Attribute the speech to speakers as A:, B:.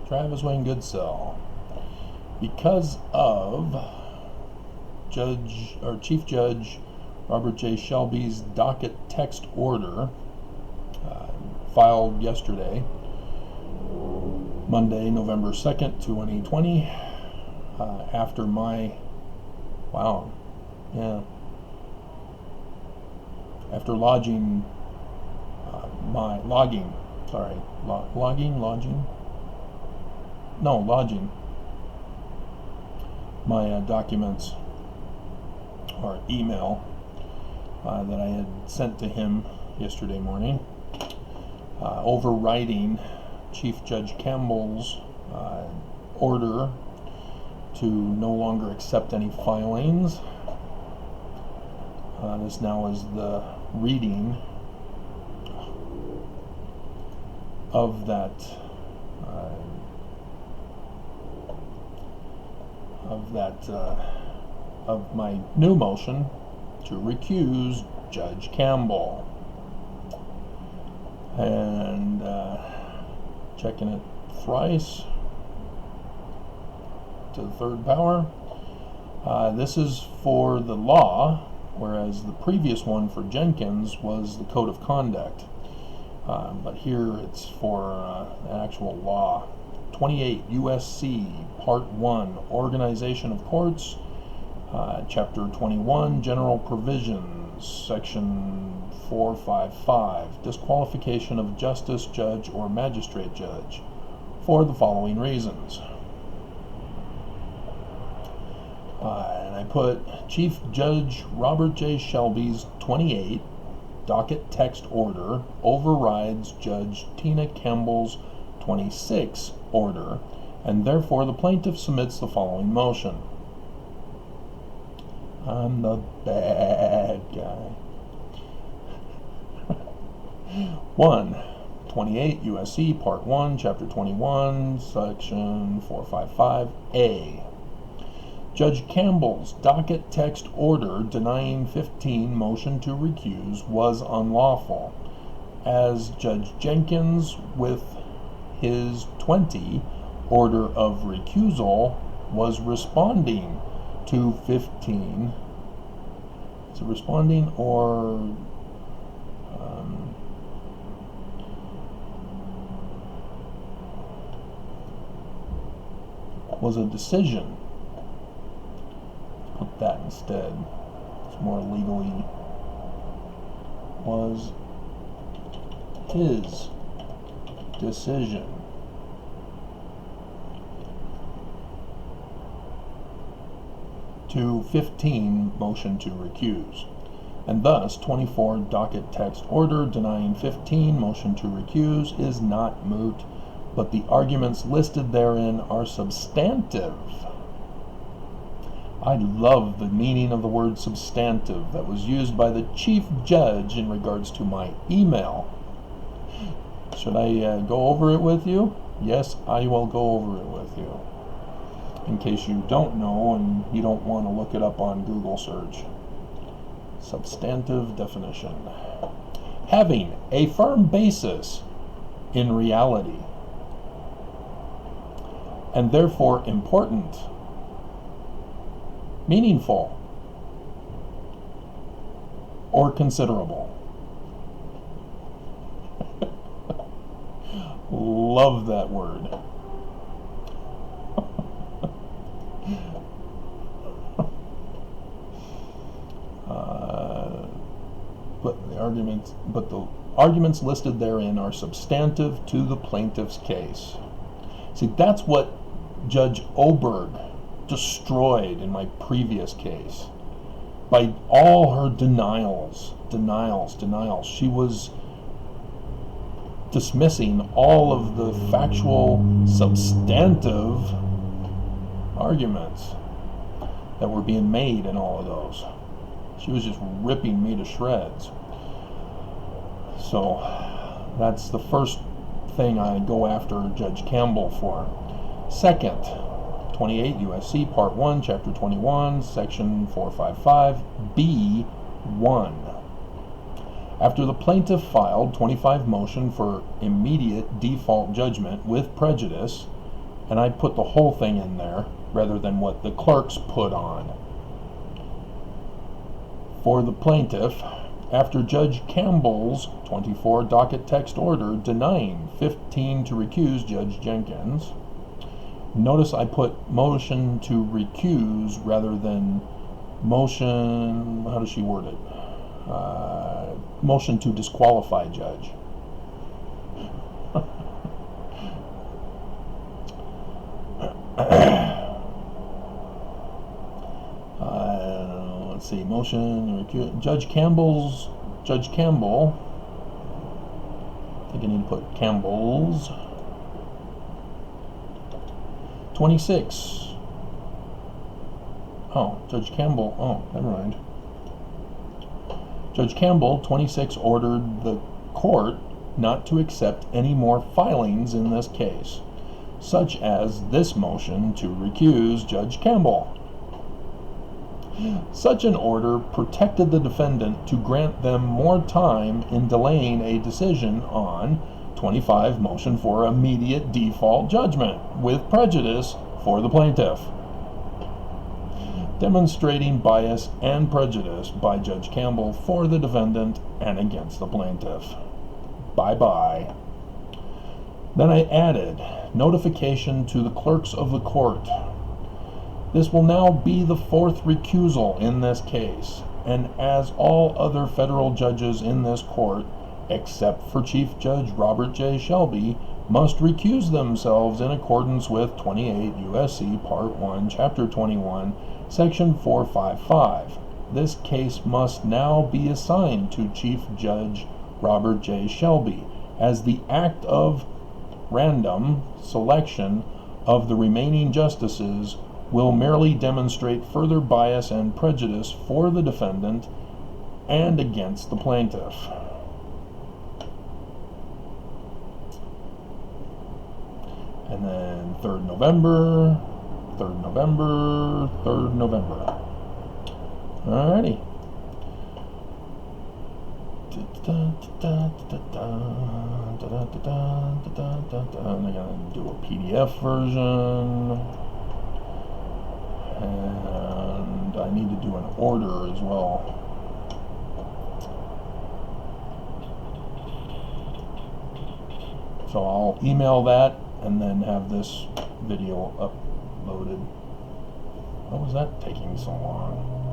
A: Travis Wayne Goodsell. Because of Chief Judge Robert J. Shelby's docket text order filed yesterday, Monday, November 2nd, 2020, after after lodging my documents or email that I had sent to him yesterday morning, overriding Chief Judge Campbell's order to no longer accept any filings. This now is the reading of that of my new motion to recuse Judge Campbell. And checking it thrice to the third power. This is for the law, whereas the previous one for Jenkins was the Code of Conduct. But here it's for the actual law. 28 U.S.C. Part 1, Organization of Courts, Chapter 21, General Provisions, Section 455, Disqualification of Justice, Judge, or Magistrate Judge, for the following reasons. And I put Chief Judge Robert J. Shelby's 28 docket text order overrides Judge Tina Campbell's 26 order, and therefore the plaintiff submits the following motion. I'm the bad guy. 1. 28 U.S.C. Part 1, Chapter 21, Section 455A. Judge Campbell's docket text order denying 15 motion to recuse was unlawful, as Judge Jenkins, with his 20 order of recusal, was responding to 15. Is it responding or was a decision? Put that instead. It's more legally. Was his decision. To 15 motion to recuse, and thus 24 docket text order denying 15 motion to recuse is not moot, but the arguments listed therein are substantive. I love the meaning of the word substantive that was used by the Chief Judge in regards to my email. Should I go over it with you? Yes, I will go over it with you. In case you don't know and you don't want to look it up on Google search. Substantive definition. Having a firm basis in reality, and therefore important, meaningful, or considerable. Love that word. But the arguments listed therein are substantive to the plaintiff's case. See, that's what Judge Oberg destroyed in my previous case. By all her denials. She was dismissing all of the factual, substantive arguments that were being made in all of those. She was just ripping me to shreds. So that's the first thing I go after Judge Campbell for. Second, 28 U.S.C. Part 1, Chapter 21, Section 455, B1. After the plaintiff filed 25 motion for immediate default judgment with prejudice, and I put the whole thing in there rather than what the clerks put on. For the plaintiff, after Judge Campbell's 24 docket text order denying 15 to recuse Judge Jenkins, notice I put motion to recuse rather than motion, how does she word it? Motion to disqualify judge. Let's see, motion, Judge Campbell, I think I need to put Campbell's 26. Oh, Judge Campbell, oh, never mind. Judge Campbell, 26, ordered the court not to accept any more filings in this case, such as this motion to recuse Judge Campbell. Such an order protected the defendant to grant them more time in delaying a decision on 25 motion for immediate default judgment with prejudice for the plaintiff, demonstrating bias and prejudice by Judge Campbell for the defendant and against the plaintiff. Bye-bye. Then I added notification to the clerks of the court. This will now be the fourth recusal in this case, and as all other federal judges in this court, except for Chief Judge Robert J. Shelby, must recuse themselves in accordance with 28 U.S.C. Part 1, Chapter 21, Section 455. This case must now be assigned to Chief Judge Robert J. Shelby as the act of random selection of the remaining justices will merely demonstrate further bias and prejudice for the defendant and against the plaintiff. And then 3rd November. Alrighty. I'm going to do a PDF version. And I need to do an order as well. So I'll email that and then have this video uploaded. Why was that taking so long?